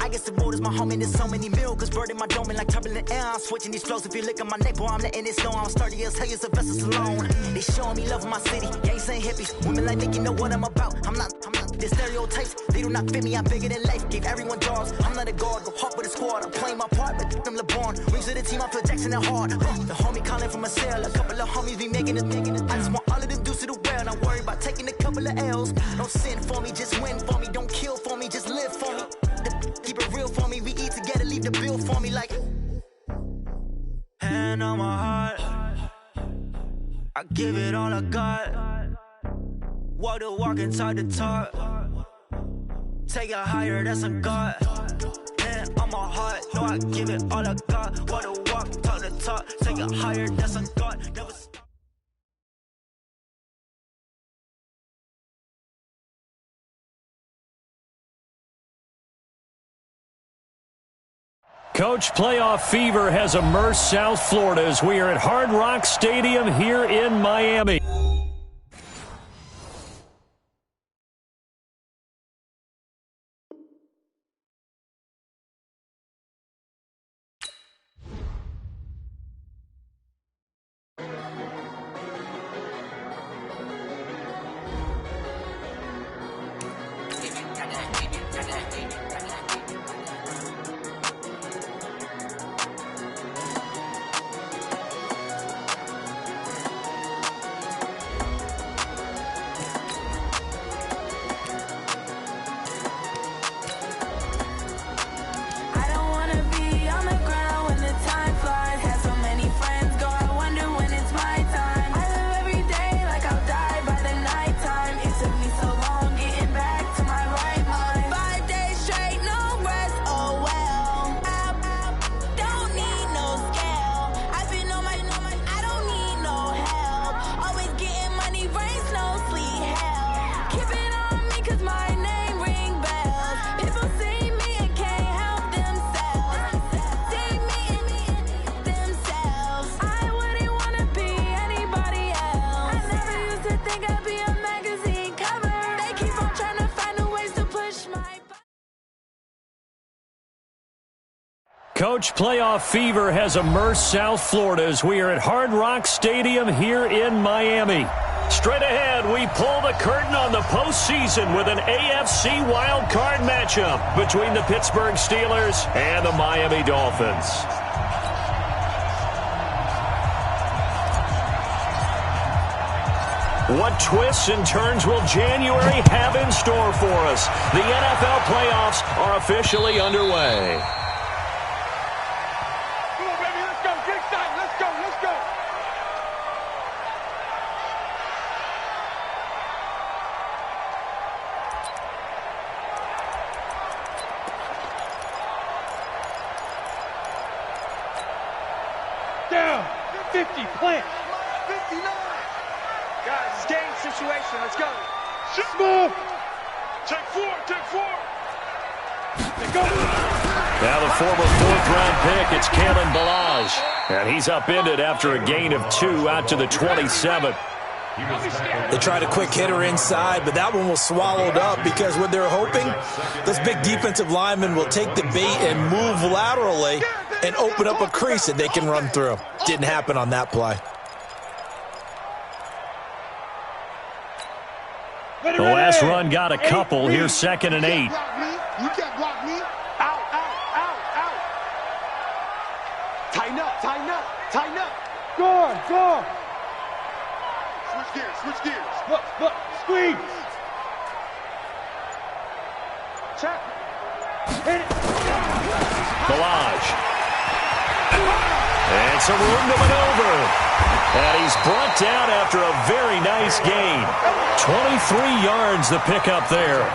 I guess the world is my home and there's so many miracles bird in my dome and like turbulent air. I'm switching these flows. If you look at my neck, boy, I'm letting it snow. I'm sturdy as hell as a vessel alone. They showing me love in my city. Gangs ain't hippies. Women like Nick, you know what I'm about. I'm not. The stereotypes, they do not fit me. I'm bigger than life. Gave everyone dogs. I'm not a guard. Go hard with a squad. I'm playing my part, but them LeBron. Rings to the team. I feel Jackson and hard. The homie calling from a cell. A couple of homies be making it. I just want all of them dudes to do well. Not worry about taking a couple of L's. Don't sin for me, just win for me. Don't kill for me, just live for me. Keep it real for me. We eat together, leave the bill for me like. Hand on my heart. I give it all I got. Walk the walk inside the talk. Take it higher, that's a God. Hand on my heart, no, I give it all I got. Walk the walk, talk the talk. Take it higher, that's a God. Never stop. Coach, playoff fever has immersed South Florida as we are at Hard Rock Stadium here in Miami. Coach, playoff fever has immersed South Florida as we are at Hard Rock Stadium here in Miami. Straight ahead, we pull the curtain on the postseason with an AFC wildcard matchup between the Pittsburgh Steelers and the Miami Dolphins. What twists and turns will January have in store for us? The NFL playoffs are officially underway. Down, 50, plant. 59. Guys, it's game situation. Let's go. Move. Take four. Go. Now the former fourth-round pick, it's Kalen Ballage. And he's upended after a gain of 2 out to the 27. They tried a quick hitter inside, but that one was swallowed up because what they're hoping, those big defensive linemen will take the bait and move laterally and open up a crease that they can run through. Didn't happen on that play. The last run got a couple. Here's 2nd and 8. You can't block me. Out. Tighten up. Go. Switch gears. Look. Squeeze. Check. Hit it. Ballage. And some room to maneuver. And he's brought down after a very nice gain. 23 yards the pickup there.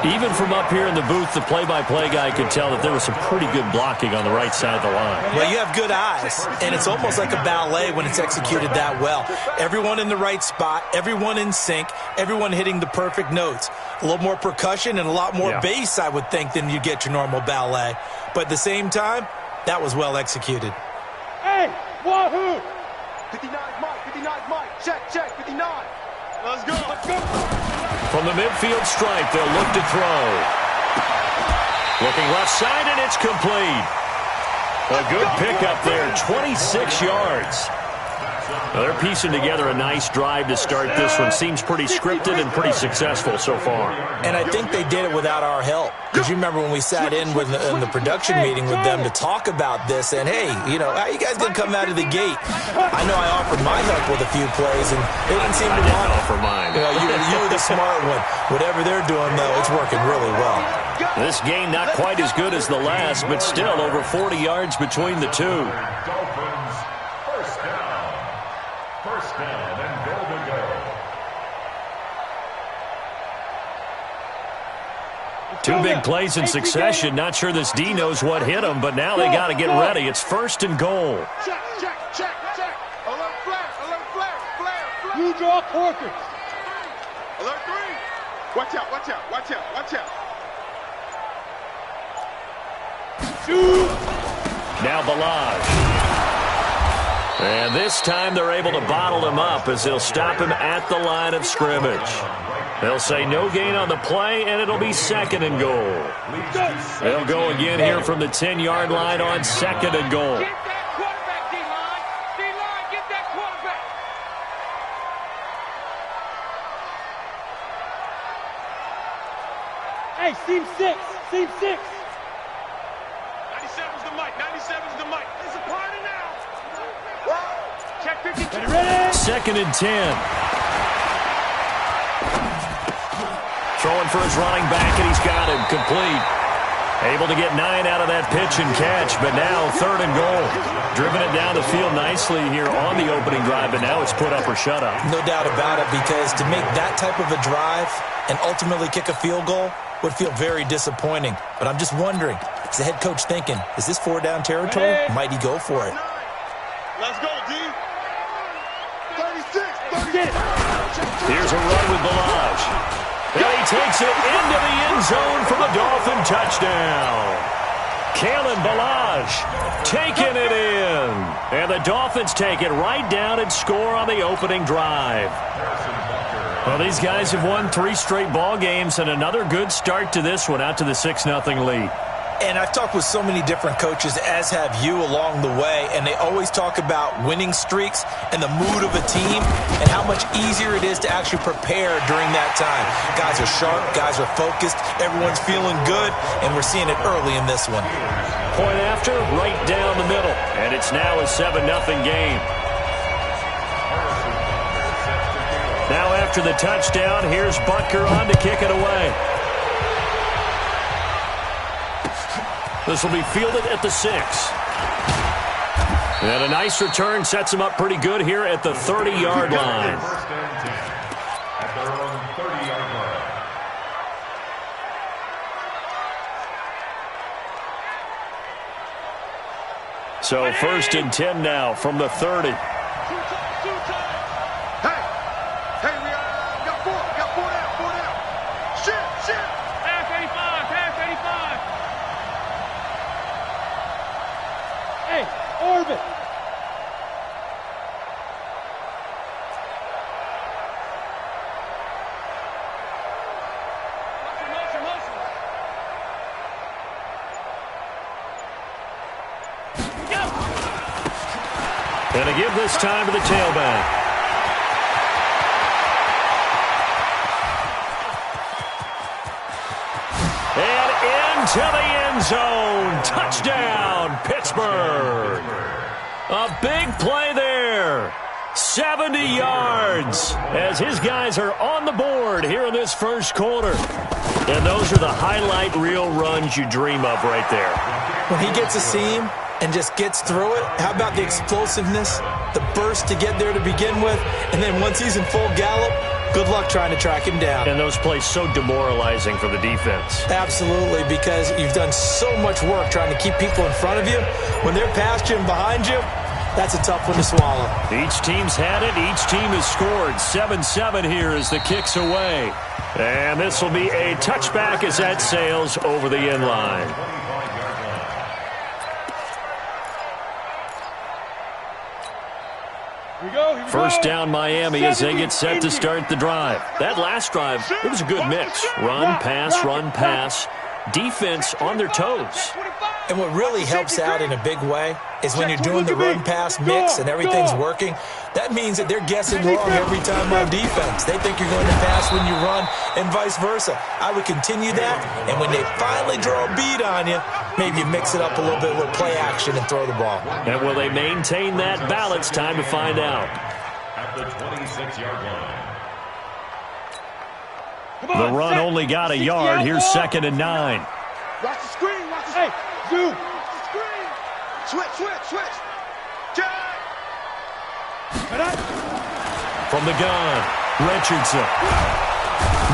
Even from up here in the booth, the play-by-play guy could tell that there was some pretty good blocking on the right side of the line. Well, you have good eyes, and it's almost like a ballet when it's executed that well. Everyone in the right spot, everyone in sync, everyone hitting the perfect notes. A little more percussion and a lot more bass, I would think, than you get your normal ballet. But at the same time, that was well executed. Hey, wahoo! 59 Mike, check, 59. Let's go. From the midfield stripe, they'll look to throw. Looking left side, and it's complete. A good pickup there, 26 yards. Well, they're piecing together a nice drive to start this one. Seems pretty scripted and pretty successful so far. And I think they did it without our help. Because you remember when we sat in the production meeting with them to talk about this, and hey, you know, how you guys going to come out of the gate? I know I offered my help with a few plays, and they didn't seem to want it. Offer mine. You know, you were the smart one. Whatever they're doing, though, it's working really well. This game not quite as good as the last, but still over 40 yards between the two. First down and goal to go. Two big plays in succession. Not sure this D knows what hit him, but now they got to get ready. It's first and goal. Check. Alert flare. Blue draw quarters. Alert 3. Watch out. Shoot. Now Balaj. And this time they're able to bottle him up as they'll stop him at the line of scrimmage. They'll say no gain on the play, and it'll be second and goal. They'll go again here from the 10-yard line on second and goal. Get that quarterback, D-line. D-line, get that quarterback. Hey, seam 6. 97's the mic. It's a party now. Check 50. Ready? Second and 10. Throwing for his running back, and he's got him complete. Able to get 9 out of that pitch and catch, but now third and goal. Driven it down the field nicely here on the opening drive, but now it's put up or shut up. No doubt about it, because to make that type of a drive and ultimately kick a field goal would feel very disappointing. But I'm just wondering, is the head coach thinking, is this 4-down territory? Might he go for it? Let's go, D. 36. Here's a run with Balaj. And he takes it into the end zone for the Dolphin touchdown. Kalen Balaj taking it in. And the Dolphins take it right down and score on the opening drive. Well, these guys have won 3 straight ball games, and another good start to this one, out to the 6-0 lead. And I've talked with so many different coaches, as have you, along the way, and they always talk about winning streaks and the mood of a team and how much easier it is to actually prepare during that time. Guys are sharp, guys are focused, everyone's feeling good, and we're seeing it early in this one. Point after, right down the middle, and it's now a 7-0 game. Now after the touchdown, here's Butker on to kick it away. This will be fielded at the 6. And a nice return sets him up pretty good here at the 30-yard line. First and 10 at their own 30-yard line. So first and 10 now from the 30. Hey, we got 4 down. Shit. Pass 85. Hey, orbit. Hustle. And to give this time to the tailback. And into the end zone. Touchdown, Pittsburgh. A big play there. 70 yards as his guys are on the board here in this first quarter. And those are the highlight reel runs you dream of right there. When he gets a seam and just gets through it, how about the explosiveness, the burst to get there to begin with, and then once he's in full gallop, good luck trying to track him down. And those plays so demoralizing for the defense. Absolutely, because you've done so much work trying to keep people in front of you. When they're past you and behind you, that's a tough one to swallow. Each team's had it. Each team has scored. 7-7 here as the kick's away. And this will be a touchback as that sails over the end line. First down Miami as they get set to start the drive. That last drive, it was a good mix. Run, pass, defense on their toes. And what really helps out in a big way is when you're doing the run-pass mix and everything's working, that means that they're guessing wrong every time on defense. They think you're going to pass when you run and vice versa. I would continue that, and when they finally draw a beat on you, maybe you mix it up a little bit with play action and throw the ball. And will they maintain that balance? Time to find out. At the 26-yard line. The run only got a yard. Here's 2nd and 9. Watch the screen. Watch the screen. Hey, you. Watch the screen. Switch. Jack. From the gun, Richardson.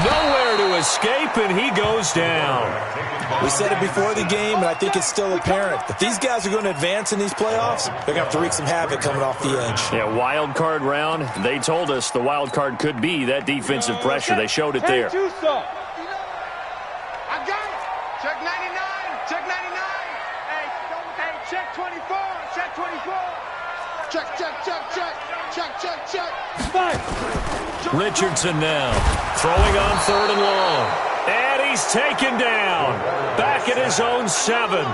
Nowhere to escape, and he goes down. We said it before the game, and I think it's still apparent. If these guys are going to advance in these playoffs, they're going to have to wreak some havoc coming off the edge. Yeah, wild card round. They told us the wild card could be that defensive pressure. They showed it there. I got it. Check 99. Check 99. Hey, check 24. Check 24. Check. Five. Richardson now throwing on 3rd and long. And he's taken down. Back at his own 7.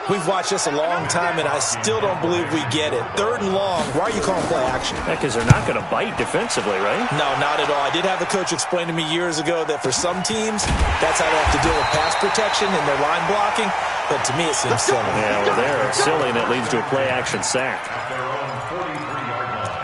We've watched this a long time, and I still don't believe we get it. 3rd and long. Why are you calling play action? Because they're not going to bite defensively, right? No, not at all. I did have a coach explain to me years ago that for some teams, that's how they have to deal with pass protection and their line blocking. But to me, it seems silly. Yeah, well, they're silly, and it leads to a play action sack. At their own 43-yard line.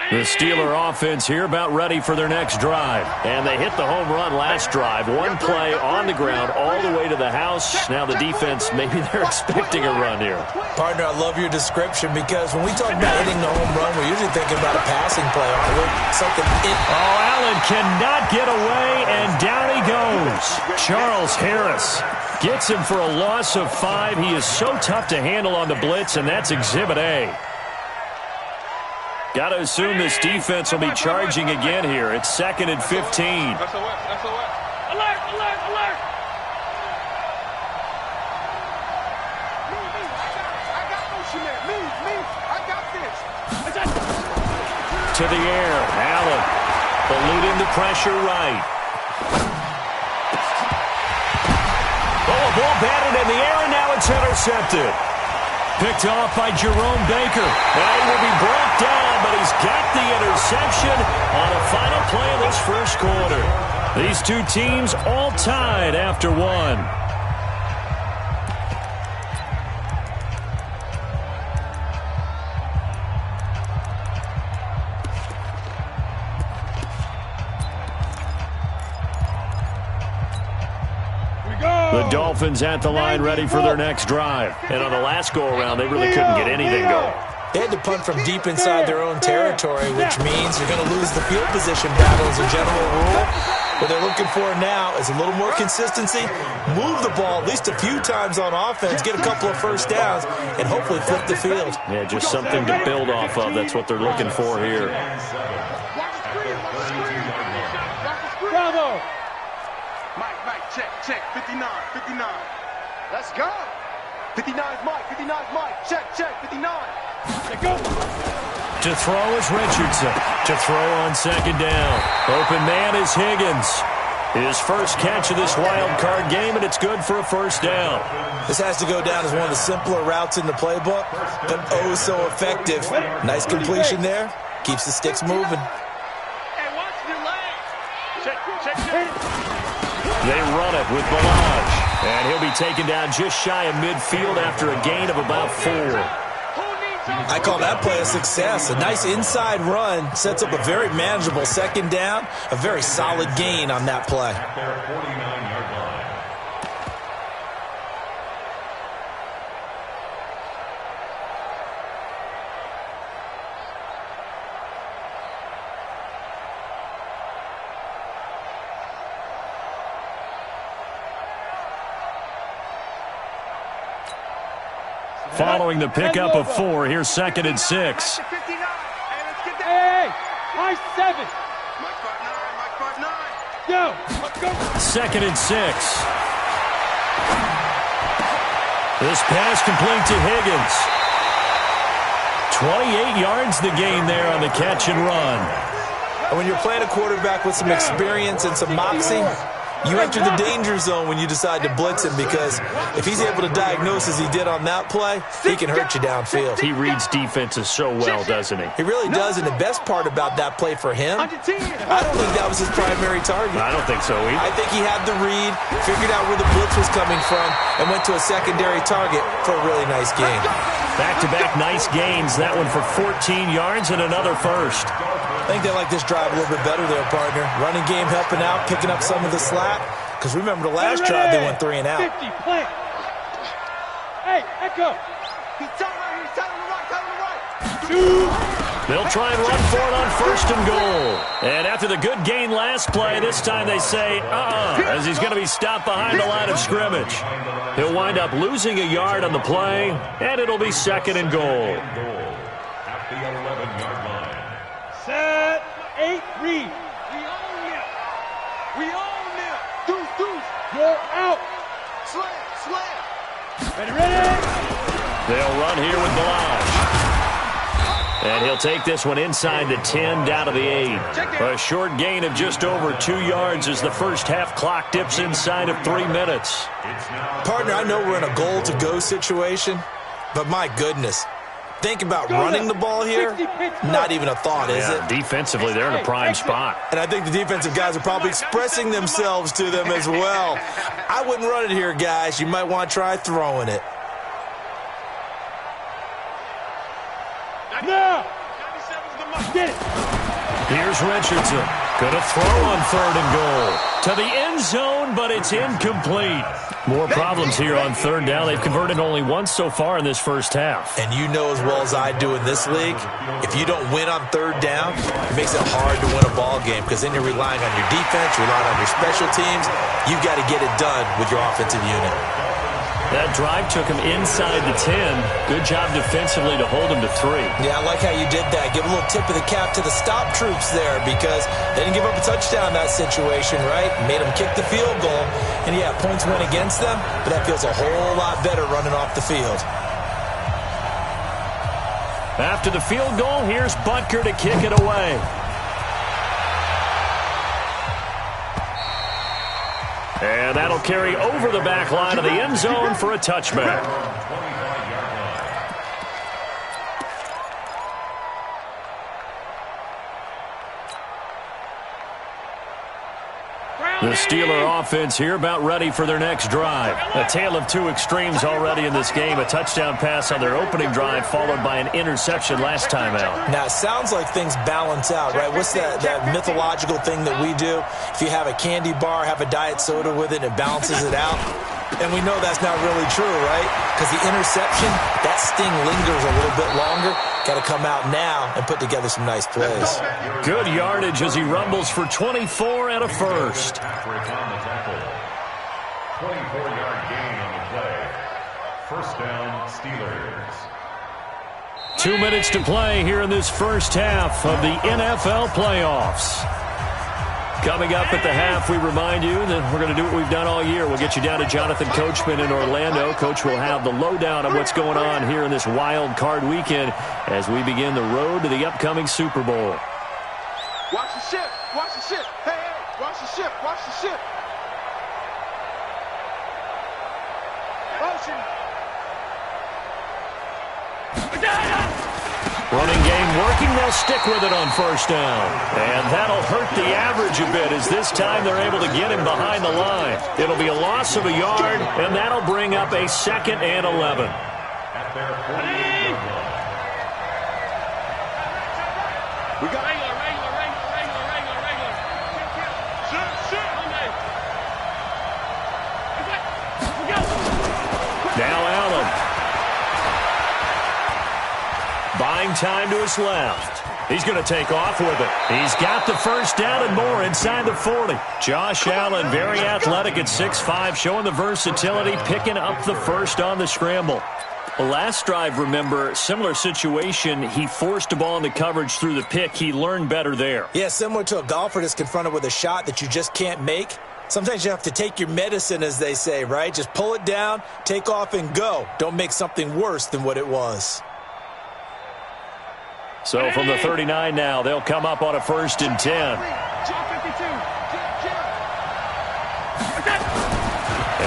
The Steeler offense here about ready for their next drive. And they hit the home run last drive. One play on the ground all the way to the house. Now the defense, maybe they're expecting a run here. Partner, I love your description because when we talk about hitting the home run, we're usually thinking about a passing play, aren't we? Something Allen cannot get away, and down he goes. Charles Harris gets him for a loss of 5. He is so tough to handle on the blitz, and that's Exhibit A. Got to assume this defense will be charging again here. It's 2nd and 15. SOS. Alert. I got motion there. I got this. To the air. Allen eluding the pressure right. Oh, a ball batted in the air, and now it's intercepted. Picked off by Jerome Baker. And he will be brought down, but he's got the interception on a final play of this first quarter. These two teams all tied after 1. The Dolphins at the line ready for their next drive. And on the last go-around, they really couldn't get anything going. They had to punt from deep inside their own territory, which means you're going to lose the field position battle as a general rule. What they're looking for now is a little more consistency, move the ball at least a few times on offense, get a couple of first downs, and hopefully flip the field. Yeah, just something to build off of. That's what they're looking for here. Bravo. Mike, check. 59. Let's go. 59's Mike. Check. 59. Let's go. To throw is Richardson. To throw on 2nd down. Open man is Higgins. His first catch of this wild card game, and it's good for a first down. This has to go down as one of the simpler routes in the playbook, but oh so effective. Nice completion there. Keeps the sticks moving. Hey, watch your legs. Check. They run it with Balaj. And he'll be taken down just shy of midfield after a gain of about 4. I call that play a success. A nice inside run sets up a very manageable 2nd down. A very solid gain on that play. At their 49-yard line. Following the pickup of 4, here's 2nd and 6. Hey, Mike 7. Mike 5'9. Yo, let's go. 2nd and 6. This pass complete to Higgins. 28 yards the gain there on the catch and run. And when you're playing a quarterback with some experience and some moxie, you enter the danger zone when you decide to blitz him, because if he's able to diagnose as he did on that play, he can hurt you downfield. He reads defenses so well, doesn't he? He really does, and the best part about that play for him, I don't think that was his primary target. I don't think so either. I think he had the read, figured out where the blitz was coming from, and went to a secondary target for a really nice game. Back-to-back nice gains. That one for 14 yards and another first. I think they like this drive a little bit better there, partner. Running game helping out, picking up some of the slack. Because remember, the last drive they went 3 and out. 50, plant. Hey, echo. He's telling the right. They'll try and run for it on 1st and goal. And after the good gain last play, this time they say, as he's going to be stopped behind the line of scrimmage. He'll wind up losing a yard on the play, and it'll be 2nd and goal. At the 11-yard line. Set, 8, read. We own it. Deuce. You're out. Slam. Ready. They'll run here with Balaj. And he'll take this one inside the 10, down to the 8. A short gain of just over 2 yards as the first half clock dips inside of 3 minutes. Partner, I know we're in a goal-to-go situation, but my goodness. Think about running the ball here. Not even a thought, is it? Defensively, they're in a prime spot. And I think the defensive guys are probably expressing themselves to them as well. I wouldn't run it here, guys. You might want to try throwing it. Now! Get it! Here's Richardson. Gonna throw on 3rd and goal. To the end zone, but it's incomplete. More problems here on 3rd down. They've converted only once so far in this first half. And you know as well as I do in this league, if you don't win on 3rd down, it makes it hard to win a ball game, because then you're relying on your defense, relying on your special teams. You've got to get it done with your offensive unit. That drive took him inside the 10. Good job defensively to hold him to 3. Yeah, I like how you did that. Give a little tip of the cap to the stop troops there, because they didn't give up a touchdown in that situation, right? Made them kick the field goal. And, yeah, points went against them, but that feels a whole lot better running off the field. After the field goal, here's Butker to kick it away. And that'll carry over the back line of the end zone for a touchback. The Steeler offense here about ready for their next drive. A tale of 2 extremes already in this game. A touchdown pass on their opening drive followed by an interception last time out. Now, it sounds like things balance out, right? What's that mythological thing that we do? If you have a candy bar, have a diet soda with it, and it balances it out. And we know that's not really true, right? Because the interception, that sting lingers a little bit longer. Got to come out now and put together some nice plays. Good yardage as he rumbles for 24 and a first. 24-yard gain on the play. First down, Steelers. 2 minutes to play here in this first half of the NFL playoffs. Coming up at the half, we remind you that we're going to do what we've done all year. We'll get you down to Jonathan Coachman in Orlando. Coach will have the lowdown on what's going on here in this wild card weekend as we begin the road to the upcoming Super Bowl. Watch the ship. Watch the ship. Hey, watch the ship. Watch the ship. Motion. Running game working. They'll stick with it on first down. And that'll hurt the average a bit as this time they're able to get him behind the line. It'll be a loss of a yard, and that'll bring up a 2nd and 11. At their 48-yard line. We got regular. Now Allen. Buying time to his left. He's going to take off with it. He's got the first down and more inside the 40. Josh Allen, very athletic at 6'5", showing the versatility, picking up the first on the scramble. Last drive, remember, similar situation. He forced the ball into coverage through the pick. He learned better there. Yeah, similar to a golfer that's confronted with a shot that you just can't make. Sometimes you have to take your medicine, as they say, right? Just pull it down, take off, and go. Don't make something worse than what it was. So from the 39 now, they'll come up on a 1st and 10. And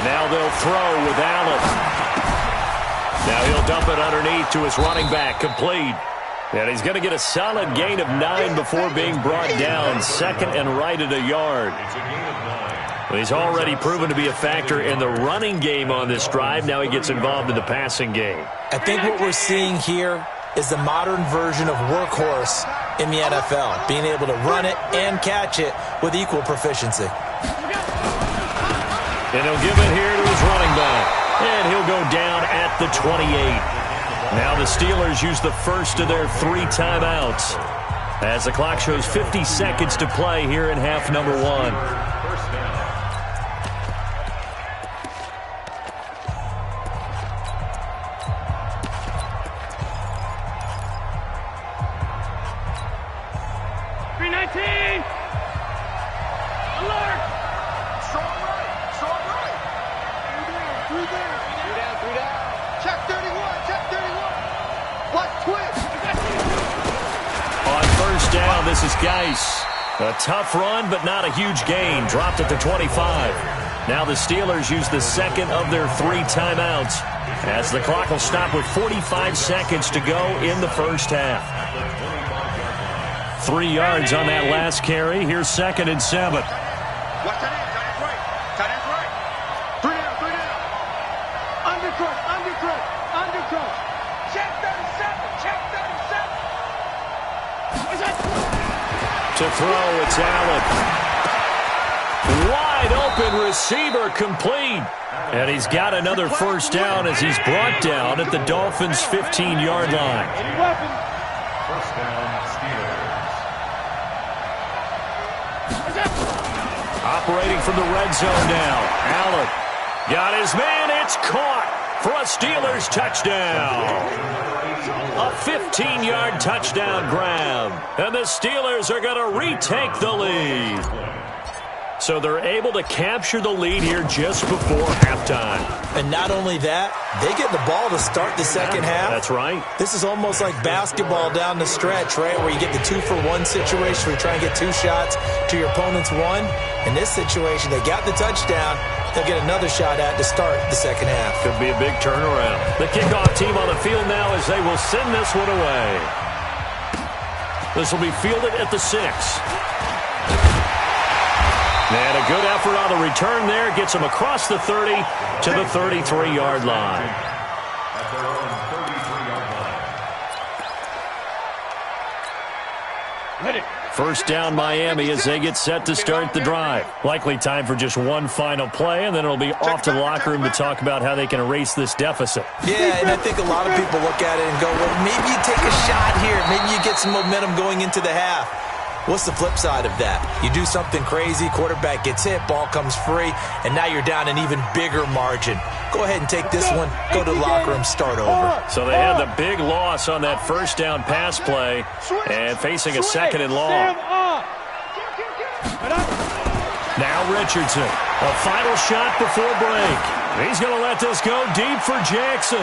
now they'll throw with Allen. Now he'll dump it underneath to his running back, complete. And he's going to get a solid gain of 9 before being brought down, 2nd and right at a yard. Well, he's already proven to be a factor in the running game on this drive. Now he gets involved in the passing game. I think what we're seeing here is the modern version of workhorse in the NFL, being able to run it and catch it with equal proficiency. And he'll give it here to his running back. And he'll go down at the 28. Now the Steelers use the first of their 3 timeouts as the clock shows 50 seconds to play here in half number 1. This is Geis. A tough run, but not a huge gain. Dropped at the 25. Now the Steelers use the second of their 3 timeouts as the clock will stop with 45 seconds to go in the first half. 3 yards on that last carry. Here's 2nd and 7. Watch tight end. Tight end's right. Tight end's right. 3 down. 3 down. Undercrush. Undercrush. Undercrush. Check 37. Check 37. To throw, it's Allen. Wide open receiver, complete. And he's got another first down as he's brought down at the Dolphins' 15-yard line. First down, Steelers. Operating from the red zone now. Allen got his man. It's caught for a Steelers touchdown. A 15-yard touchdown grab. And the Steelers are going to retake the lead. So they're able to capture the lead here just before halftime. And not only that, they get the ball to start the second half. That's right. This is almost like basketball down the stretch, right, where you get the 2-for-1 situation where you try and get 2 shots to your opponent's 1. In this situation, they got the touchdown. They'll get another shot at to start the second half. Could be a big turnaround. The kickoff team on the field now as they will send this one away. This will be fielded at the 6. And a good effort on the return there. Gets them across the 30 to the 33-yard line. At their own 33-yard line. Ready. First down Miami as they get set to start the drive. Likely time for just one final play, and then it'll be off to the locker room to talk about how they can erase this deficit. Yeah, and I think a lot of people look at it and go, well, maybe you take a shot here. Maybe you get some momentum going into the half. What's the flip side of that? You do something crazy, quarterback gets hit, ball comes free, and now you're down an even bigger margin. Go ahead and take this one, go to the locker room, start over. So they had the big loss on that first down pass play and facing a 2nd and long. Now Richardson, a final shot before break. He's going to let this go deep for Jackson.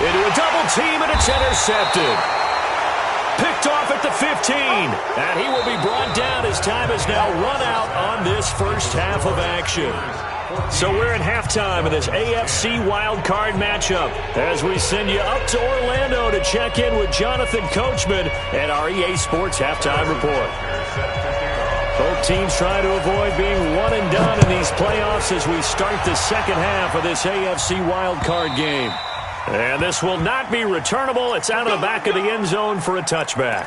Into a double team, and it's intercepted. Picked off at the 15, and he will be brought down as time has now run out on this first half of action. So we're at halftime of this AFC wildcard matchup as we send you up to Orlando to check in with Jonathan Coachman at our EA Sports Halftime Report. Both teams trying to avoid being one and done in these playoffs as we start the second half of this AFC wildcard game. And this will not be returnable. It's out of the back of the end zone for a touchback.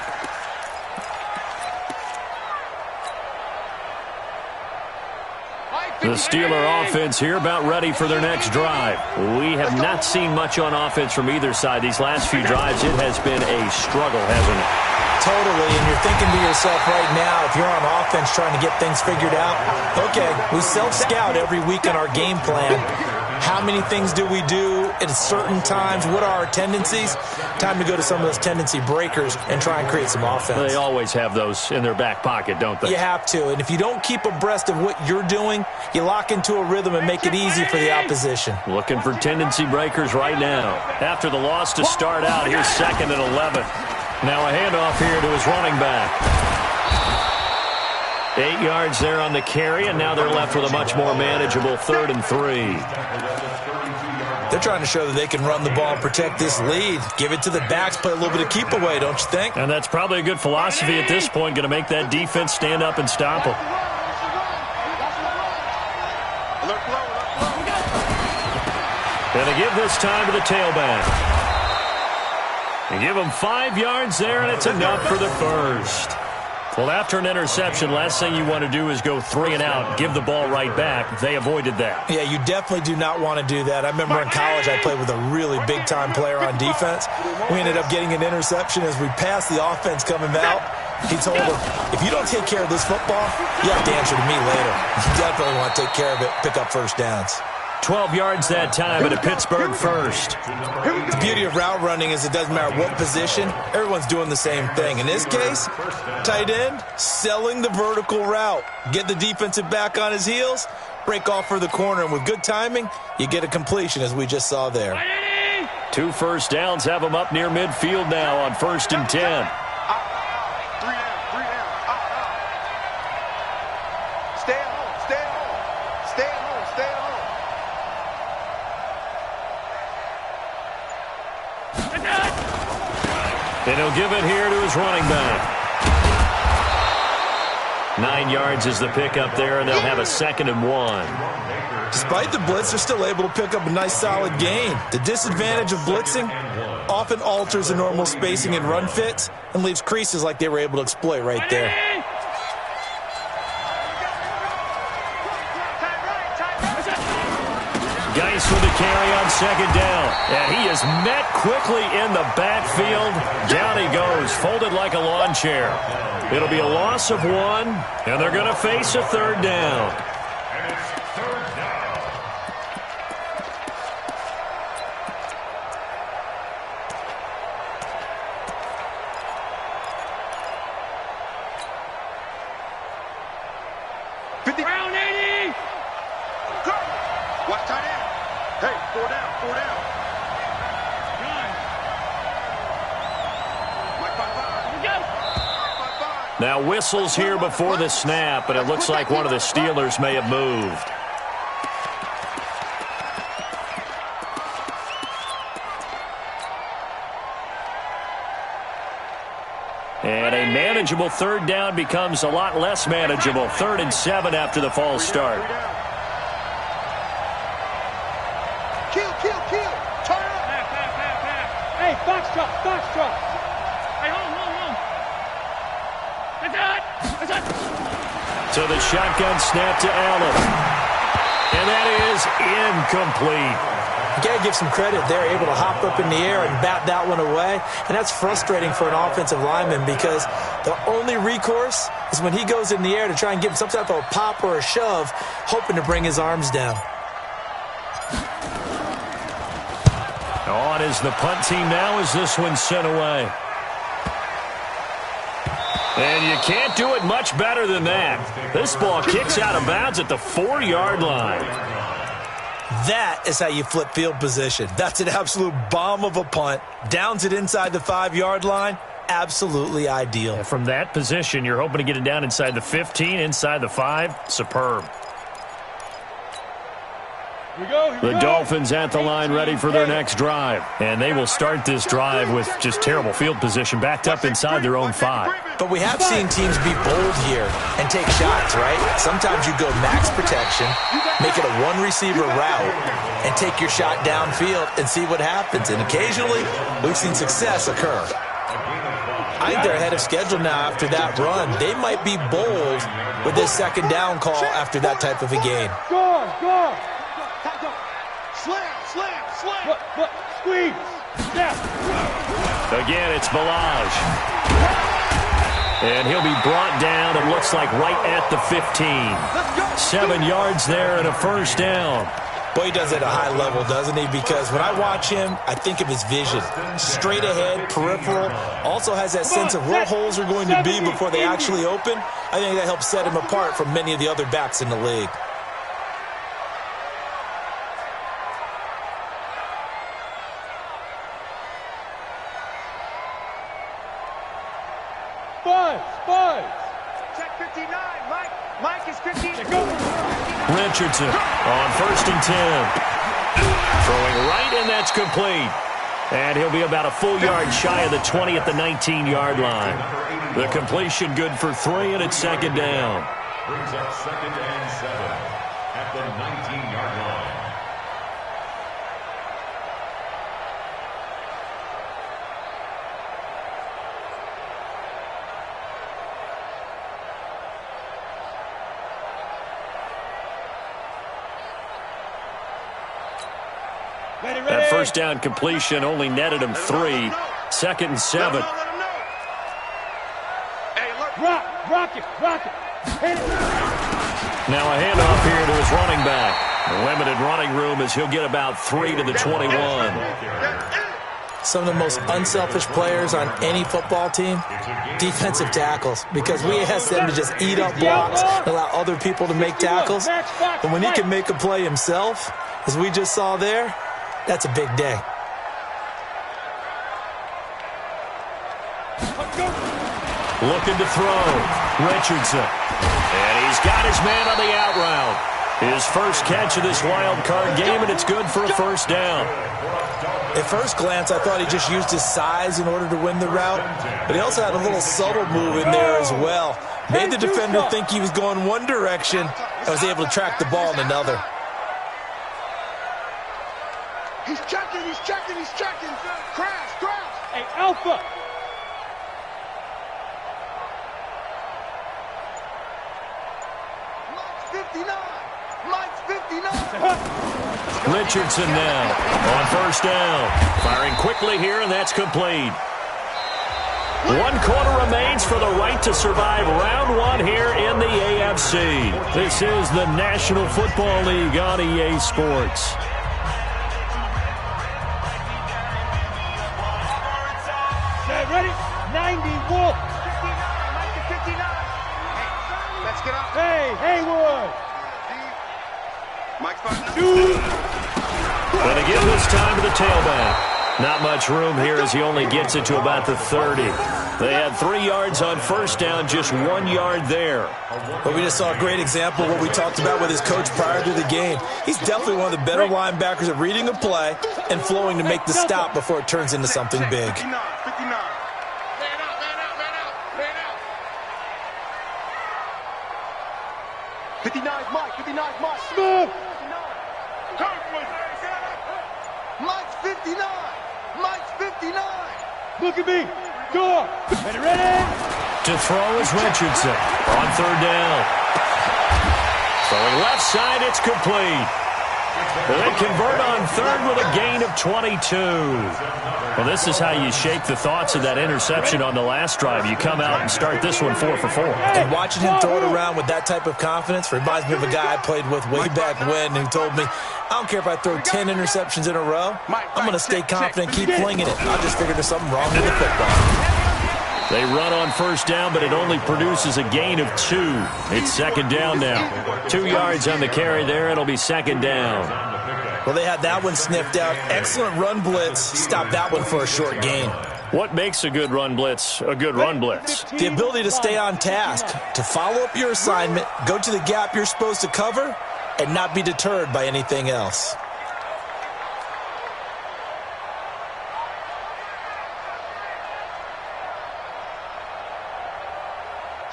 The Steeler offense here about ready for their next drive. We have not seen much on offense from either side. These last few drives, it has been a struggle, hasn't it? Totally, and you're thinking to yourself right now, if you're on offense trying to get things figured out, okay, we self-scout every week on our game plan. How many things do we do at certain times? What are our tendencies? Time to go to some of those tendency breakers and try and create some offense. They always have those in their back pocket, don't they? You have to, and if you don't keep abreast of what you're doing, you lock into a rhythm and make it easy for the opposition. Looking for tendency breakers right now. After the loss to start out, here's 2nd and 11. Now a handoff here to his running back. 8 yards there on the carry, and now they're left with a much more manageable 3rd and 3. They're trying to show that they can run the ball and protect this lead. Give it to the backs, play a little bit of keep away, don't you think? And that's probably a good philosophy at this point, going to make that defense stand up and stop them. Going to give this time to the tailback. And give them 5 yards there, and it's enough for the first. Well, after an interception, last thing you want to do is go 3 and out, give the ball right back. They avoided that. Yeah, you definitely do not want to do that. I remember in college I played with a really big-time player on defense. We ended up getting an interception as we passed the offense coming out. He told him, if you don't take care of this football, you have to answer to me later. You definitely want to take care of it, pick up first downs. 12 yards that time, and a Pittsburgh first. The beauty of route running is it doesn't matter what position. Everyone's doing the same thing. In this case, tight end, selling the vertical route. Get the defensive back on his heels, break off for the corner, and with good timing, you get a completion, as we just saw there. 2 first downs have them up near midfield now on 1st and 10. And he'll give it here to his running back. 9 yards is the pickup there, and they'll have a 2nd and 1. Despite the blitz, they're still able to pick up a nice solid gain. The disadvantage of blitzing often alters the normal spacing and run fits and leaves creases like they were able to exploit right there. Geis with the carry on 2nd down. And he is met quickly in the backfield. Down he goes, folded like a lawn chair. It'll be a loss of 1, and they're going to face a 3rd down. And it's 3rd down. Round 80. Watch tight end. Hey, 4 down, 4 down. Now whistles here before the snap, but it looks like one of the Steelers may have moved. And a manageable 3rd down becomes a lot less manageable. 3rd and 7 after the false start. Kill. Turn up. Pass. Hey, foxtrot. Hey, hold. That's it. To the shotgun snap to Allen. And that is incomplete. You got to give some credit. They're able to hop up in the air and bat that one away. And that's frustrating for an offensive lineman because the only recourse is when he goes in the air to try and give him some type of a pop or a shove, hoping to bring his arms down. On is the punt team now as this one's sent away. And you can't do it much better than that. This ball kicks out of bounds at the 4-yard line. That is how you flip field position. That's an absolute bomb of a punt. Downs it inside the 5-yard line. Absolutely ideal. From that position, you're hoping to get it down inside the 15, inside the 5. Superb. The Dolphins at the line ready for their next drive. And they will start this drive with just terrible field position backed up inside their own 5. But we have seen teams be bold here and take shots, right? Sometimes you go max protection, make it a 1-receiver route, and take your shot downfield and see what happens. And occasionally, we've seen success occur. I think they're ahead of schedule now after that run. They might be bold with this 2nd down call after that type of a game. Go. Slam. Squeeze. Again, it's Balaj. And he'll be brought down, it looks like, right at the 15. 7 yards there and a 1st down. Boy, he does it at a high level, doesn't he? Because when I watch him, I think of his vision. Straight ahead, peripheral. Also has that sense of where holes are going to be before they actually open. I think that helps set him apart from many of the other backs in the league. Richardson on 1st and 10. Throwing right, and that's complete. And he'll be about a full yard shy of the 20 at the 19-yard line. The completion good for 3, and it's 2nd down. Brings up 2nd and 7 at the 19-yard line. That 1st down completion only netted him 3. 2nd and 7. Rock it. Now a handoff here to his running back. Limited running room as he'll get about 3 to the 21. Some of the most unselfish players on any football team, defensive tackles, because we ask them to just eat up blocks and allow other people to make tackles. But when he can make a play himself, as we just saw there, that's a big day. Looking to throw. Richardson. And he's got his man on the out route. His first catch of this wild card game, and it's good for a 1st down. At first glance, I thought he just used his size in order to win the route, but he also had a little subtle move in there as well. Made the defender think he was going one direction and was able to track the ball in another. He's checking. Crash. Hey, Alpha. Mike's 59. Richardson now on 1st down. Firing quickly here, and that's complete. 1 quarter remains for the right to survive round 1 here in the AFC. This is the National Football League on EA Sports. Okay, ready? 90, Wolf. 59. Hey, let's get up. Hey, Haywood. Mike's 59. But they give this time to the tailback. Not much room here as he only gets it to about the 30. They had 3 yards on 1st down, just 1 yard there. Well, we just saw a great example of what we talked about with his coach prior to the game. He's definitely one of the better linebackers at reading a play and flowing to make the stop before it turns into something big. 59. Man out. 59's Mike. 59's Mike. Smooth. Mike's 59. Mike's 59. Look at me. Go. Ready? To throw is Richardson on 3rd down. Throwing left side, it's complete. They convert on 3rd with a gain of 22. Well, this is how you shake the thoughts of that interception on the last drive. You come out and start this one 4 for 4. And watching him throw it around with that type of confidence reminds me of a guy I played with way back when who told me, I don't care if I throw 10 interceptions in a row, I'm going to stay confident and keep flinging it. I just figured there's something wrong with the football. They run on 1st down, but it only produces a gain of 2. It's 2nd down now. 2 yards on the carry there. It'll be 2nd down. Well, they had that one sniffed out. Excellent run blitz. Stopped that one for a short gain. What makes a good run blitz a good run blitz? The ability to stay on task, to follow up your assignment, go to the gap you're supposed to cover, and not be deterred by anything else.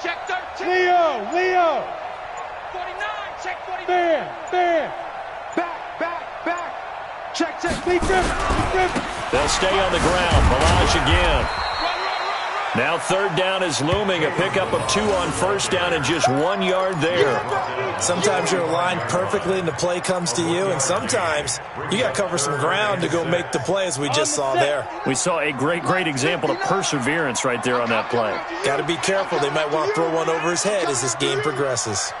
Check 13. Leo. 49. Check 49. Fair. Back. Check. Lee Griffin. They'll stay on the ground. Balazs again. Now 3rd down is looming. A pickup of 2 on 1st down and just 1 yard there. Sometimes you're aligned perfectly and the play comes to you, and sometimes you got to cover some ground to go make the play, as we just saw there. We saw a great example of perseverance right there on that play. Got to be careful. They might want to throw one over his head as this game progresses.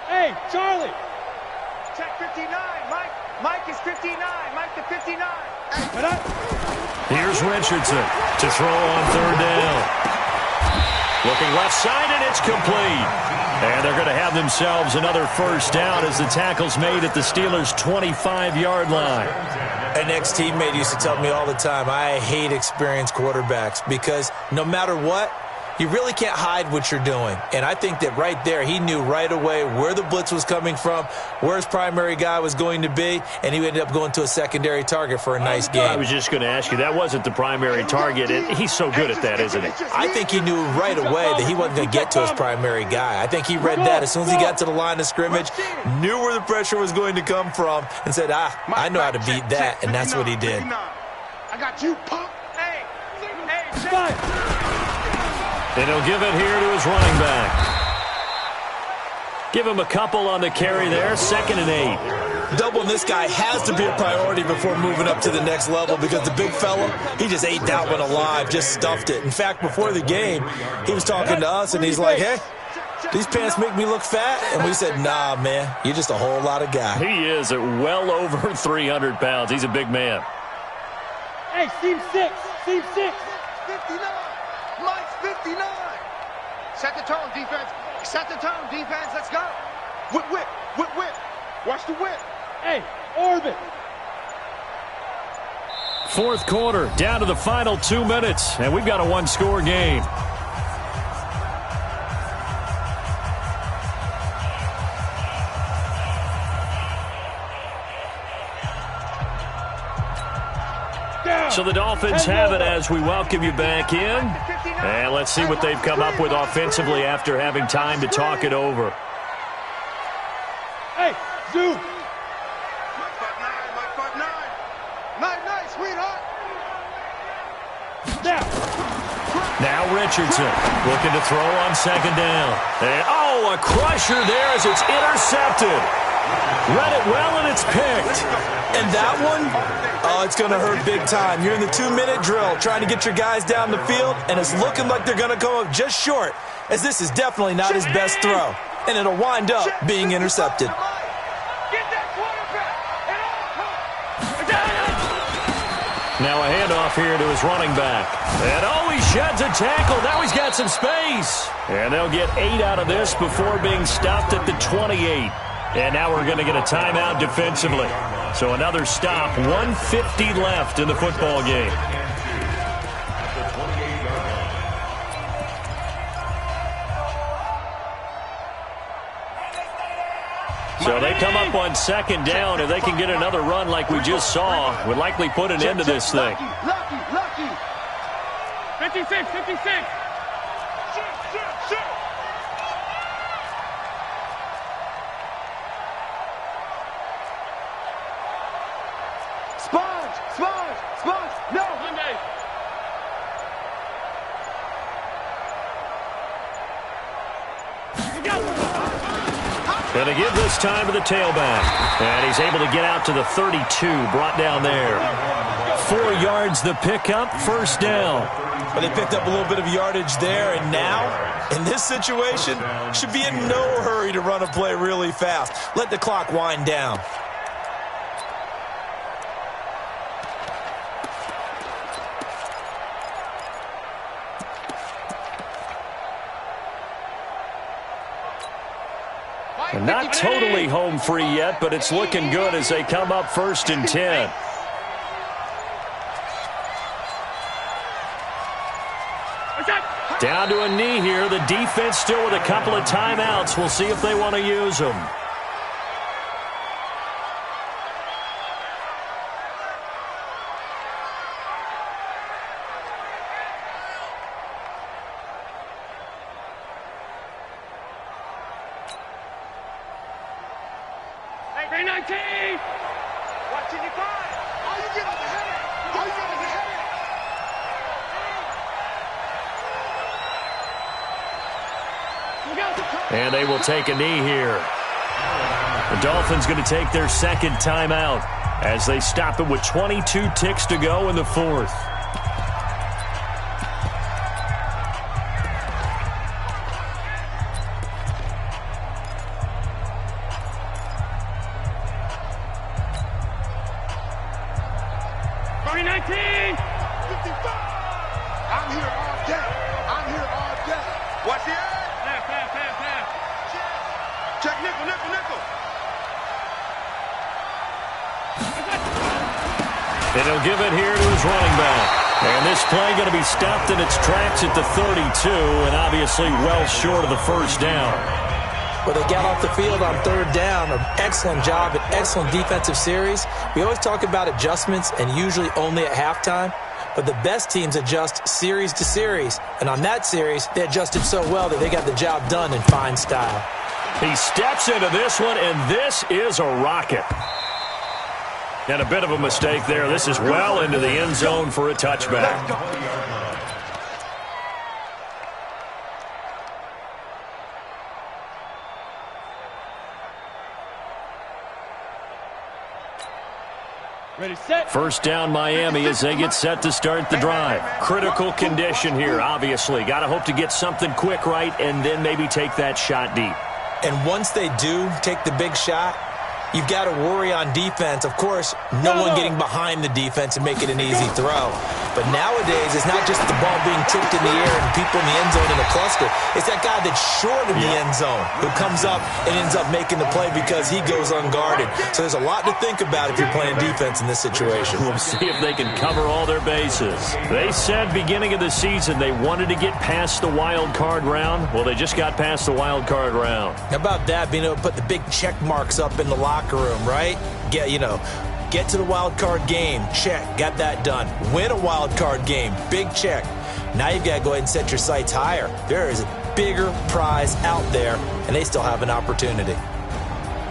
Hey, Charlie. Check 59. Mike is 59. Mike to 59. Here's Richardson to throw on 3rd down. Looking left side, and it's complete. And they're going to have themselves another first down as the tackle's made at the Steelers' 25-yard line. An ex-teammate used to tell me all the time, I hate experienced quarterbacks because no matter what, you really can't hide what you're doing. And I think that right there, he knew right away where the blitz was coming from, where his primary guy was going to be, and he ended up going to a secondary target for a nice game. I was just going to ask you, that wasn't the primary target. He's so good at that, isn't he? I think he knew right away that he wasn't going to get to his primary guy. I think he read that as soon as he got to the line of scrimmage, knew where the pressure was going to come from, and said, I know how to beat that, and that's what he did. I got you, punk. Hey, And he'll give it here to his running back. Give him a couple on the carry there, 2nd and 8. Doubling this guy has to be a priority before moving up to the next level because the big fella, he just ate that one alive, just stuffed it. In fact, before the game, he was talking to us, and he's like, hey, these pants make me look fat? And we said, nah, man, you're just a whole lot of guy. He is at well over 300 pounds. He's a big man. Hey, Team 6. 59. Mike's 59. Set the tone, defense. Set the tone, defense. Let's go. Whip. Watch the whip. Hey, orbit. 4th quarter, down to the final 2 minutes, and we've got a one-score game. So the Dolphins have it as we welcome you back in. And let's see what they've come up with offensively after having time to talk it over. Hey, Zoo. Mike 5'9", 9, sweetheart. Now Richardson looking to throw on 2nd down. And, a crusher there as it's intercepted. Read it well, and it's picked. And that one, it's going to hurt big time. You're in the 2-minute drill trying to get your guys down the field, and it's looking like they're going to come up just short, as this is definitely not his best throw. And it'll wind up being intercepted. Now a handoff here to his running back. And, he sheds a tackle. Now he's got some space. And they'll get 8 out of this before being stopped at the 28. And now we're going to get a timeout defensively. So another stop, 1:50 left in the football game. So they come up on 2nd down. If they can get another run like we just saw, would likely put an end to this thing. Lucky. 56. Shoot. Sponge. No. Monday. Going to give this time to the tailback. And he's able to get out to the 32, brought down there. 4 yards the pickup, 1st down. But they picked up a little bit of yardage there, and now, in this situation, should be in no hurry to run a play really fast. Let the clock wind down. And not totally home free yet, but it's looking good as they come up 1st and 10. Down to a knee here. The defense still with a couple of timeouts. We'll see if they want to use them. Hey, 19! Watching your body. All you get is a headache. And they will take a knee here. The Dolphins going to take their 2nd timeout as they stop it with 22 ticks to go in the 4th. I'm here all day. And he'll give it here to his running back. And this play going to be stopped in its tracks at the 32, and obviously well short of the first down. Well, they got off the field on third down. An excellent job, an excellent defensive series. We always talk about adjustments, and usually only at halftime. But the best teams adjust series to series. And on that series, they adjusted so well that they got the job done in fine style. He steps into this one, and this is a rocket. And a bit of a mistake there. This is well into the end zone for a touchback. Ready, set. First down Miami as they get set to start the drive. Critical condition here, obviously. Got to hope to get something quick right and then maybe take that shot deep. And once they do take the big shot, you've got to worry on defense. Of course, no one getting behind the defense and making an easy throw. But nowadays, it's not just the ball being tipped in the air and people in the end zone in a cluster. It's that guy that's short of the end zone who comes up and ends up making the play because he goes unguarded. So there's a lot to think about if you're playing defense in this situation. We'll see if they can cover all their bases. They said beginning of the season they wanted to get past the wild card round. Well, they just got past the wild card round. How about that, being able to put the big check marks up in the locker room, right? Get to the wild card game, check, got that done. Win a wild card game, big check. Now you've got to go ahead and set your sights higher. There is a bigger prize out there, and they still have an opportunity.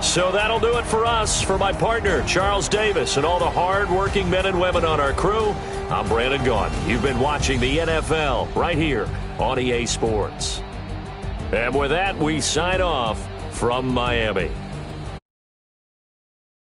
So that'll do it for us. For my partner, Charles Davis, and all the hard-working men and women on our crew, I'm Brandon Gaudin. You've been watching the NFL right here on EA Sports. And with that, we sign off from Miami.